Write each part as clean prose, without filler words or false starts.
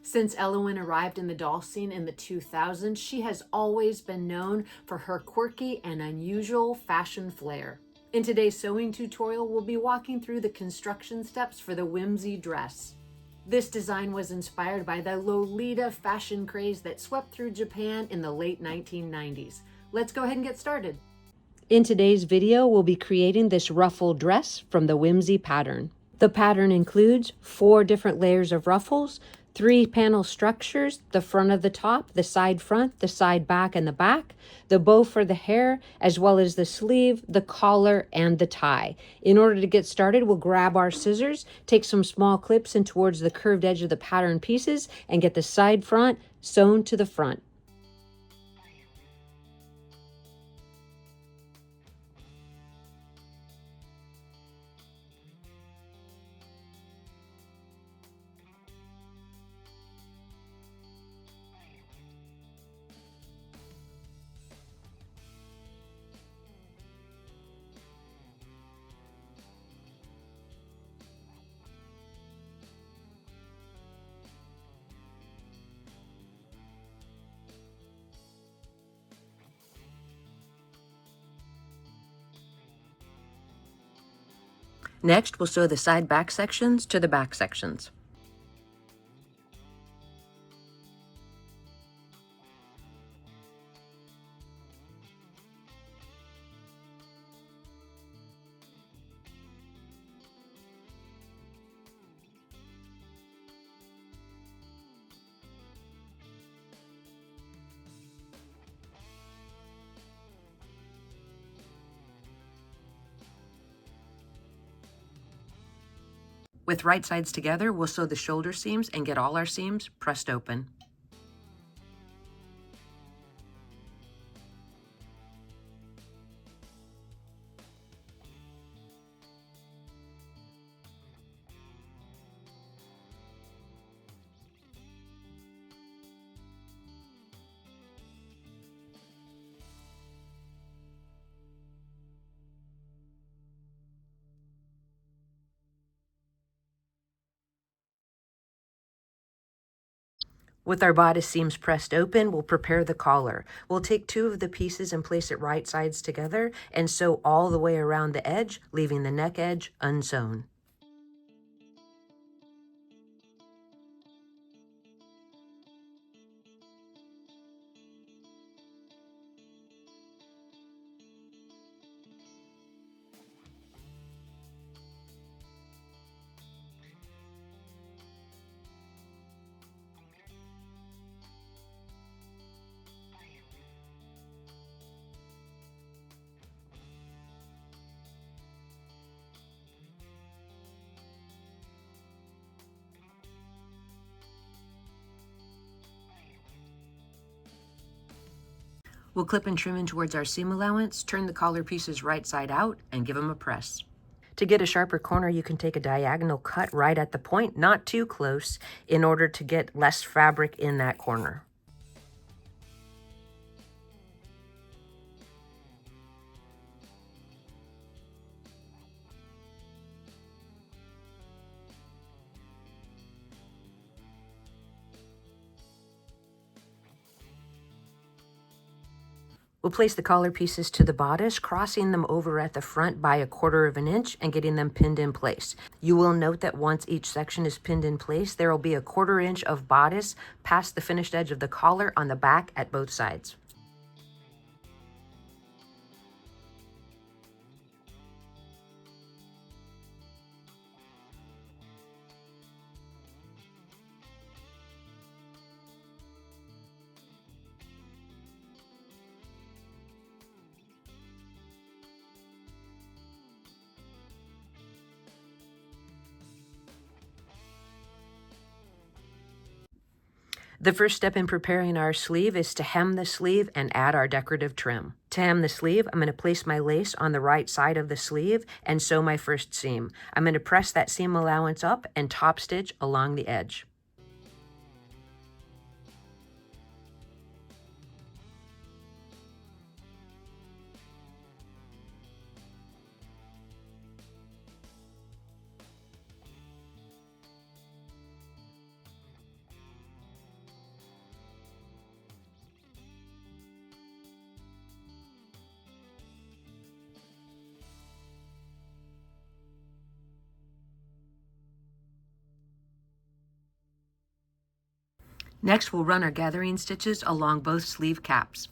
Since Ellowyne arrived in the doll scene in the 2000s, she has always been known for her quirky and unusual fashion flair. In today's sewing tutorial, we'll be walking through the construction steps for the Whimsy dress. This design was inspired by the Lolita fashion craze that swept through Japan in the late 1990s. Let's go ahead and get started. In today's video, we'll be creating this ruffle dress from the Whimsy pattern. The pattern includes 4 different layers of ruffles, 3 panel structures, the front of the top, the side front, the side back, and the back, the bow for the hair, as well as the sleeve, the collar, and the tie. In order to get started, we'll grab our scissors, take some small clips in towards the curved edge of the pattern pieces, and get the side front sewn to the front. Next, we'll sew the side back sections to the back sections. With right sides together, we'll sew the shoulder seams and get all our seams pressed open. With our bodice seams pressed open, we'll prepare the collar. We'll take 2 of the pieces and place it right sides together and sew all the way around the edge, leaving the neck edge unsewn. We'll clip and trim in towards our seam allowance, turn the collar pieces right side out, and give them a press. To get a sharper corner, you can take a diagonal cut right at the point, not too close, in order to get less fabric in that corner. We'll place the collar pieces to the bodice, crossing them over at the front by 1/4 of an inch and getting them pinned in place. You will note that once each section is pinned in place, there will be 1/4 inch of bodice past the finished edge of the collar on the back at both sides. The first step in preparing our sleeve is to hem the sleeve and add our decorative trim. To hem the sleeve, I'm going to place my lace on the right side of the sleeve and sew my first seam. I'm going to press that seam allowance up and top stitch along the edge. Next, we'll run our gathering stitches along both sleeve caps.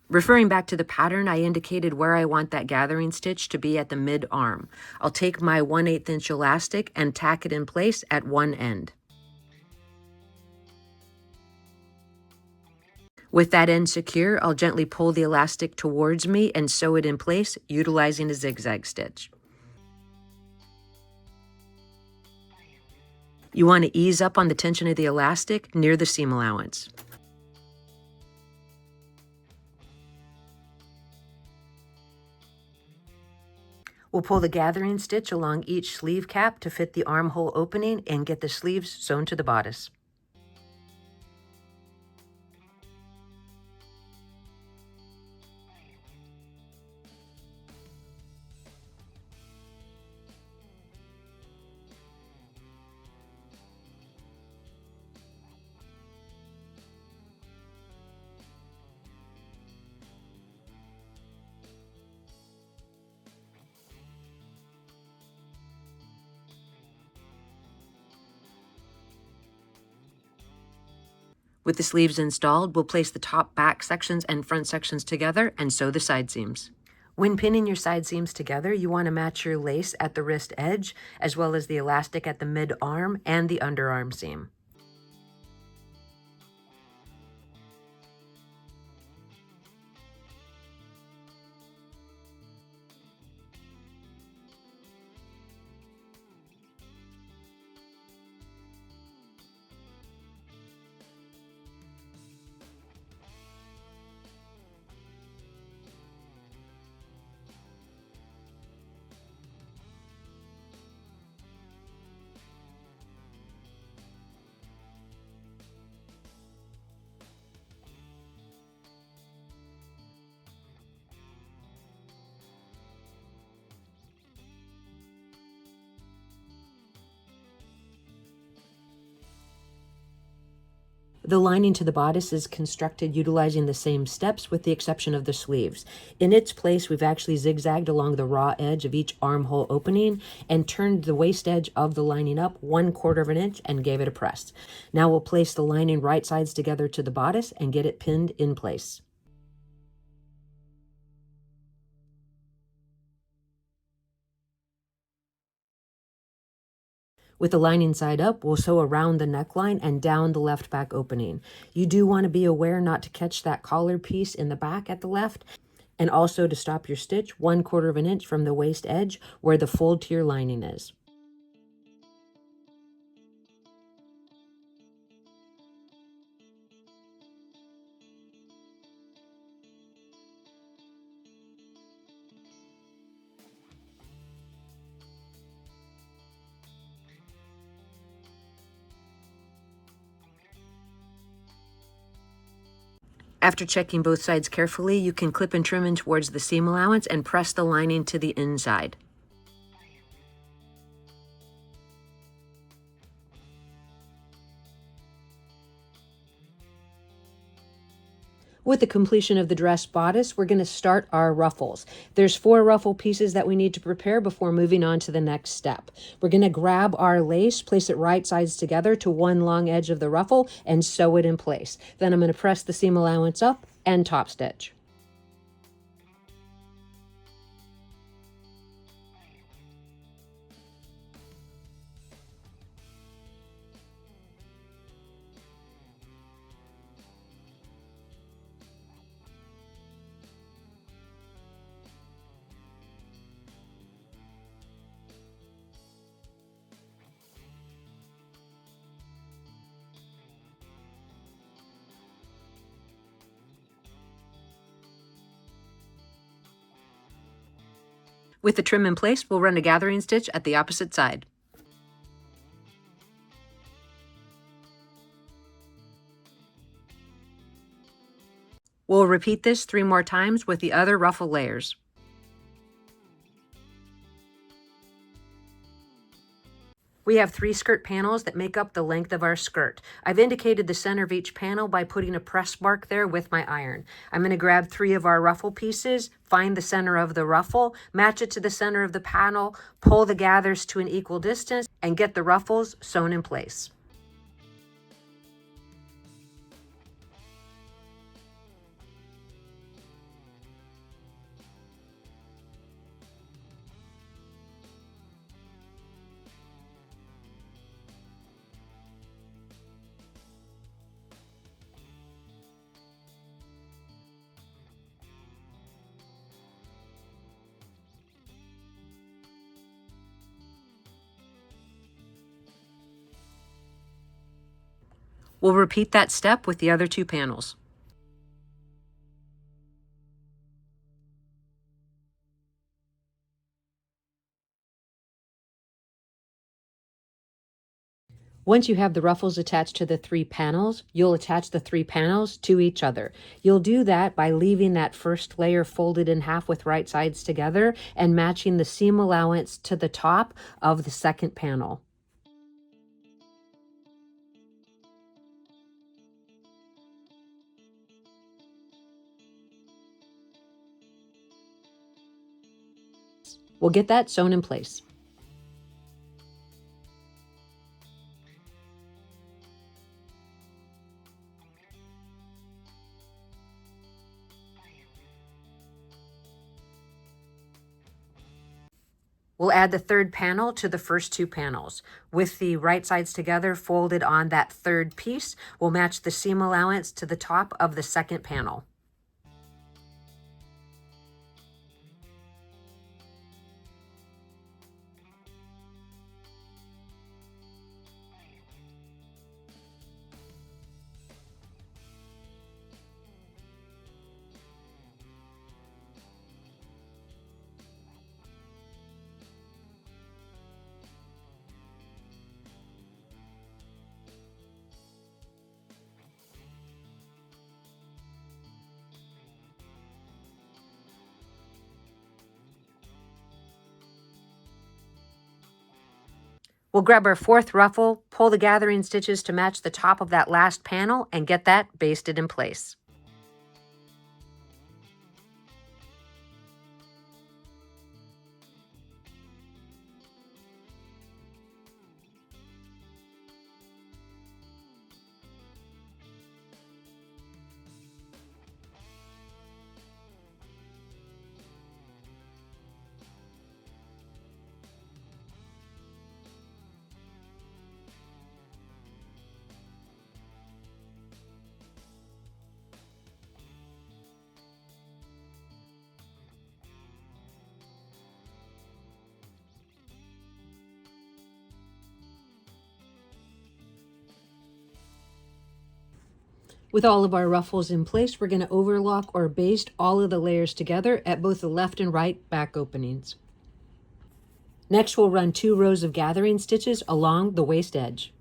Referring back to the pattern, I indicated where I want that gathering stitch to be at the mid-arm. I'll take my 1/8 inch elastic and tack it in place at one end. With that end secure, I'll gently pull the elastic towards me and sew it in place, utilizing a zigzag stitch. You want to ease up on the tension of the elastic near the seam allowance. We'll pull the gathering stitch along each sleeve cap to fit the armhole opening and get the sleeves sewn to the bodice. With the sleeves installed, we'll place the top, back sections and front sections together and sew the side seams. When pinning your side seams together, you want to match your lace at the wrist edge, as well as the elastic at the mid-arm and the underarm seam. The lining to the bodice is constructed utilizing the same steps with the exception of the sleeves. In its place, we've actually zigzagged along the raw edge of each armhole opening and turned the waist edge of the lining up 1/4 of an inch and gave it a press. Now we'll place the lining right sides together to the bodice and get it pinned in place. With the lining side up, we'll sew around the neckline and down the left back opening. You do want to be aware not to catch that collar piece in the back at the left, and also to stop your stitch 1/4 of an inch from the waist edge where the fold to your lining is. After checking both sides carefully, you can clip and trim in towards the seam allowance and press the lining to the inside. With the completion of the dress bodice, we're going to start our ruffles. There's 4 ruffle pieces that we need to prepare before moving on to the next step. We're going to grab our lace, place it right sides together to one long edge of the ruffle, and sew it in place. Then I'm going to press the seam allowance up and top stitch. With the trim in place, we'll run a gathering stitch at the opposite side. We'll repeat this 3 more times with the other ruffle layers. We have 3 skirt panels that make up the length of our skirt. I've indicated the center of each panel by putting a press mark there with my iron. I'm going to grab 3 of our ruffle pieces, find the center of the ruffle, match it to the center of the panel, pull the gathers to an equal distance, and get the ruffles sewn in place. We'll repeat that step with the other 2 panels. Once you have the ruffles attached to the 3 panels, you'll attach the 3 panels to each other. You'll do that by leaving that first layer folded in half with right sides together and matching the seam allowance to the top of the second panel. We'll get that sewn in place. We'll add the 3rd panel to the first 2 panels. With the right sides together folded on that 3rd piece, we'll match the seam allowance to the top of the 2nd panel. We'll grab our 4th ruffle, pull the gathering stitches to match the top of that last panel, and get that basted in place. With all of our ruffles in place, we're going to overlock or baste all of the layers together at both the left and right back openings. Next, we'll run 2 rows of gathering stitches along the waist edge.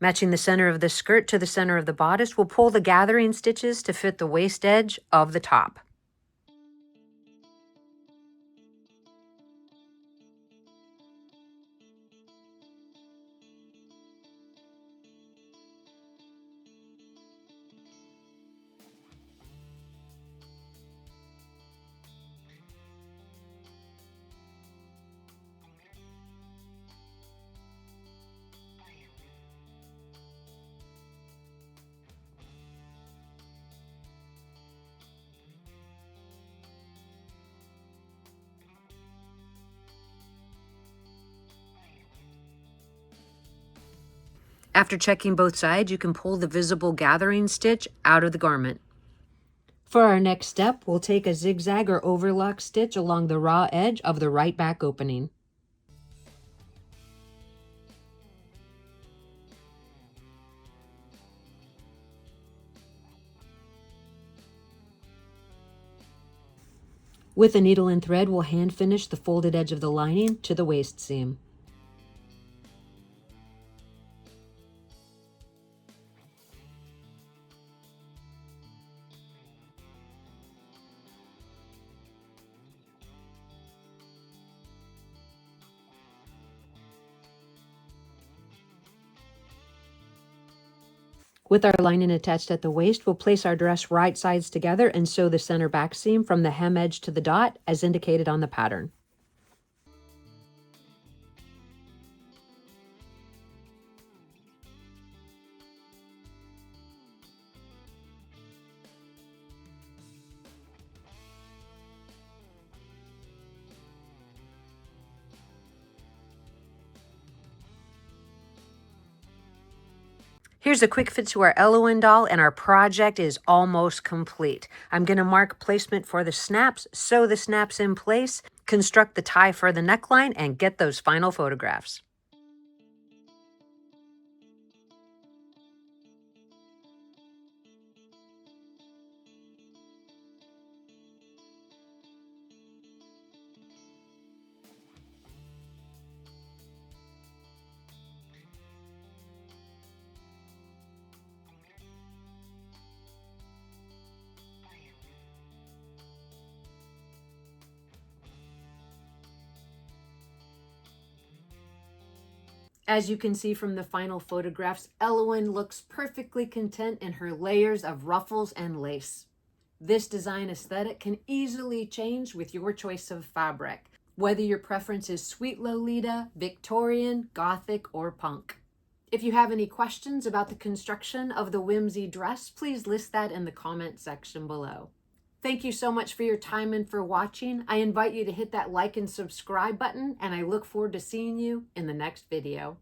Matching the center of the skirt to the center of the bodice, we'll pull the gathering stitches to fit the waist edge of the top. After checking both sides, you can pull the visible gathering stitch out of the garment. For our next step, we'll take a zigzag or overlock stitch along the raw edge of the right back opening. With a needle and thread, we'll hand finish the folded edge of the lining to the waist seam. With our lining attached at the waist, we'll place our dress right sides together and sew the center back seam from the hem edge to the dot as indicated on the pattern. Here's a quick fit to our Ellowyne doll, and our project is almost complete. I'm going to mark placement for the snaps, sew the snaps in place, construct the tie for the neckline, and get those final photographs. As you can see from the final photographs, Ellowyne looks perfectly content in her layers of ruffles and lace. This design aesthetic can easily change with your choice of fabric, whether your preference is sweet Lolita, Victorian, Gothic, or punk. If you have any questions about the construction of the Whimsy dress, please list that in the comment section below. Thank you so much for your time and for watching. I invite you to hit that like and subscribe button, and I look forward to seeing you in the next video.